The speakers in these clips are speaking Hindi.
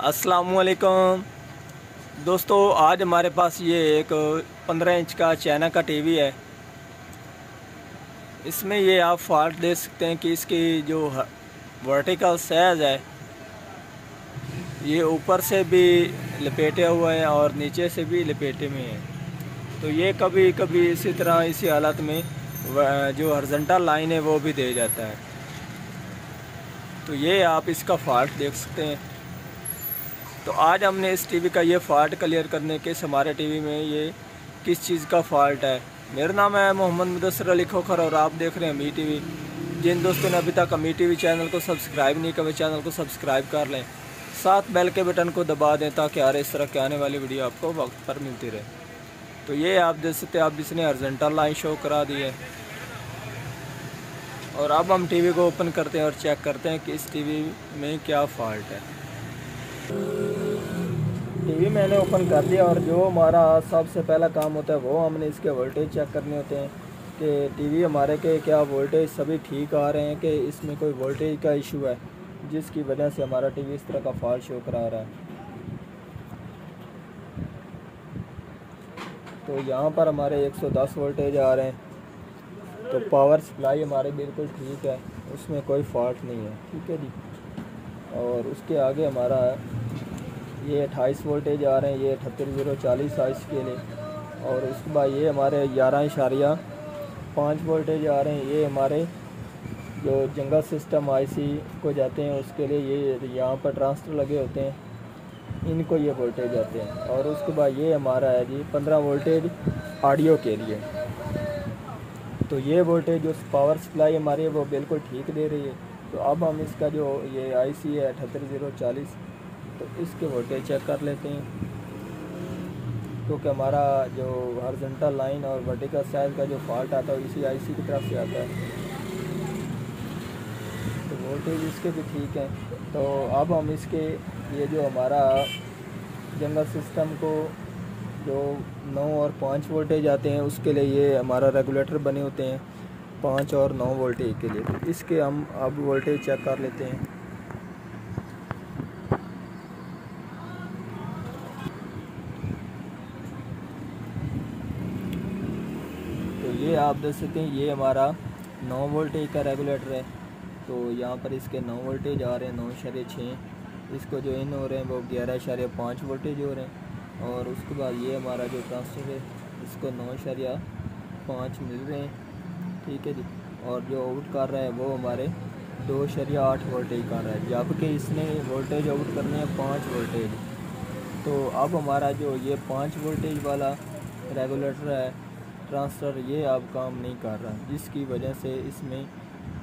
अस्सलामुअलैकुम दोस्तों, आज हमारे पास ये एक 15 इंच का चाइना का टीवी है। इसमें ये आप फॉल्ट देख सकते हैं कि इसकी जो वर्टिकल साइज है ये ऊपर से भी लपेटे हुए हैं और नीचे से भी लपेटे में हैं। तो ये कभी कभी इसी तरह इसी हालत में जो हॉरिजॉन्टल लाइन है वो भी दे जाता है। तो ये आप इसका फॉल्ट देख सकते हैं। तो आज हमने इस टीवी का ये फॉल्ट क्लियर करने के हमारे टीवी में ये किस चीज़ का फॉल्ट है। मेरा नाम है मोहम्मद मुदस्सिर अली खोखर और आप देख रहे हैं अमी टीवी। जिन दोस्तों ने अभी तक अमी टीवी चैनल को सब्सक्राइब नहीं किया, चैनल को सब्सक्राइब कर लें, साथ बेल के बटन को दबा दें ताकि हर इस तरह के आने वाली वीडियो आपको वक्त पर मिलती रहे। तो ये आप देख सकते हैं, आप इसने हॉरिजॉन्टल लाइन शो करा दी है। और अब हम टीवी को ओपन करते हैं और चेक करते हैं कि इस टीवी में क्या फॉल्ट है। टीवी मैंने ओपन कर दिया और जो हमारा सबसे पहला काम होता है वो हमने इसके वोल्टेज चेक करने होते हैं कि टीवी हमारे के क्या वोल्टेज सभी ठीक आ रहे हैं कि इसमें कोई वोल्टेज का इशू है जिसकी वजह से हमारा टीवी इस तरह का फॉल्ट शो करा रहा है। तो यहाँ पर हमारे 110 वोल्टेज आ रहे हैं। तो पावर सप्लाई हमारे बिल्कुल ठीक है, उसमें कोई फॉल्ट नहीं है। ठीक है जी। और उसके आगे हमारा ये 28 वोल्टेज आ रहे हैं, ये 78040 साइज़ के लिए। और उसके बाद ये हमारे 11.5 वोल्टेज आ रहे हैं, ये हमारे जो जंगल सिस्टम आईसी को जाते हैं उसके लिए ये यहाँ पर ट्रांसफर लगे होते हैं, इनको ये वोल्टेज आते हैं। और उसके बाद ये हमारा है जी 15 वोल्टेज ऑडियो के लिए। तो ये वोल्टेज जो पावर सप्लाई हमारी है वो बिल्कुल ठीक दे रही है। तो अब हम इसका जो ये आईसी है 78040, तो इसके वोल्टेज चेक कर लेते हैं क्योंकि हमारा जो हॉरिजॉन्टल लाइन और वर्टिकल साइज का जो फॉल्ट आता है इसी आईसी की तरफ से आता है। तो वोल्टेज इसके भी ठीक है। तो अब हम इसके ये जो हमारा जंगल सिस्टम को जो 9 और 5 वोल्टेज आते हैं उसके लिए ये हमारा रेगुलेटर बने होते हैं 5 और 9 वोल्टेज के लिए। तो इसके हम अब वोल्टेज चेक कर लेते हैं। तो ये आप देख सकते हैं, ये हमारा 9 वोल्टेज का रेगुलेटर है। तो यहाँ पर इसके 9 वोल्टेज आ रहे हैं 9.6। इसको जो इन हो रहे हैं वो 11.5 वोल्टेज हो रहे हैं। और उसके बाद ये हमारा जो ट्रांसफर है इसको 9.5 मिल रहे हैं। ठीक है जी। और जो आउट कर रहा है वो हमारे 2.8 वोल्टेज कर रहा है, जबकि इसने वोल्टेज आउट करने हैं 5 वोल्टेज। तो अब हमारा जो ये 5 वोल्टेज वाला रेगुलेटर है ट्रांसफ़र, ये अब काम नहीं कर रहा, जिसकी वजह से इसमें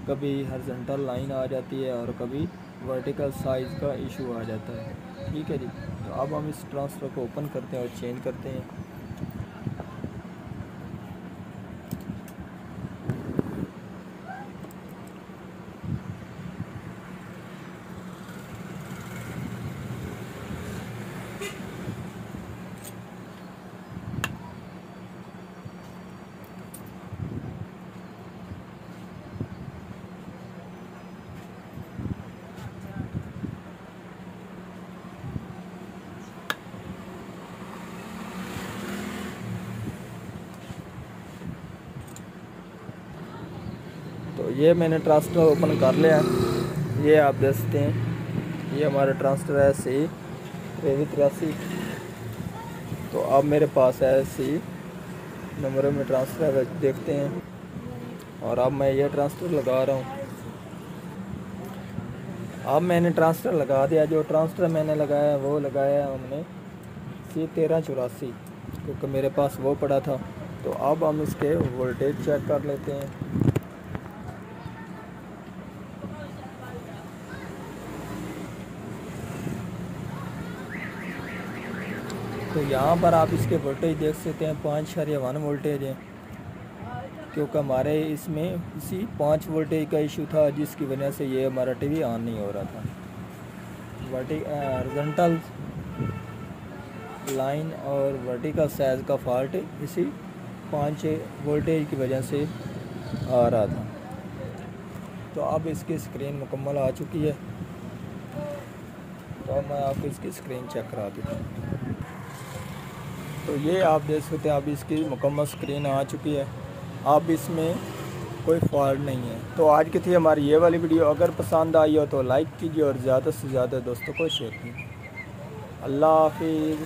कभी हॉरिजॉन्टल लाइन आ जाती है और कभी वर्टिकल साइज़ का इशू आ जाता है। ठीक है जी। तो अब हम इस ट्रांसफ़र को ओपन करते हैं और चेंज करते हैं। तो ये मैंने ट्रांसफर ओपन कर लिया। ये आप देख सकते हैं, ये हमारा ट्रांसफर है C83। तो अब मेरे पास है C नंबर में ट्रांसफर है, देखते हैं। और अब मैं ये ट्रांसफर लगा रहा हूँ। अब मैंने ट्रांसफर लगा दिया। जो ट्रांसफर मैंने लगाया वो लगाया हमने C1384 क्योंकि मेरे पास वो पड़ा था। तो अब हम इसके वोल्टेज चेक कर लेते हैं। तो यहाँ पर आप इसके वोल्टेज देख सकते हैं 5.1 वोल्टेज है, क्योंकि हमारे इसमें इसी 5 वोल्टेज का इशू था जिसकी वजह से ये हमारा टीवी ऑन नहीं हो रहा था। हॉरिजॉन्टल लाइन और वर्टिकल साइज का फॉल्ट इसी 5 वोल्टेज की वजह से आ रहा था। तो अब इसकी स्क्रीन मुकम्मल आ चुकी है। तो अब मैं आपको इसकी स्क्रीन चेक करा देता हूँ। तो ये आप देख सकते हैं, अब इसकी मुकम्मल स्क्रीन आ चुकी है। अब इसमें कोई फॉल्ट नहीं है। तो आज की थी हमारी ये वाली वीडियो। अगर पसंद आई हो तो लाइक कीजिए और ज़्यादा से ज़्यादा दोस्तों को शेयर कीजिए। अल्लाह हाफिज़।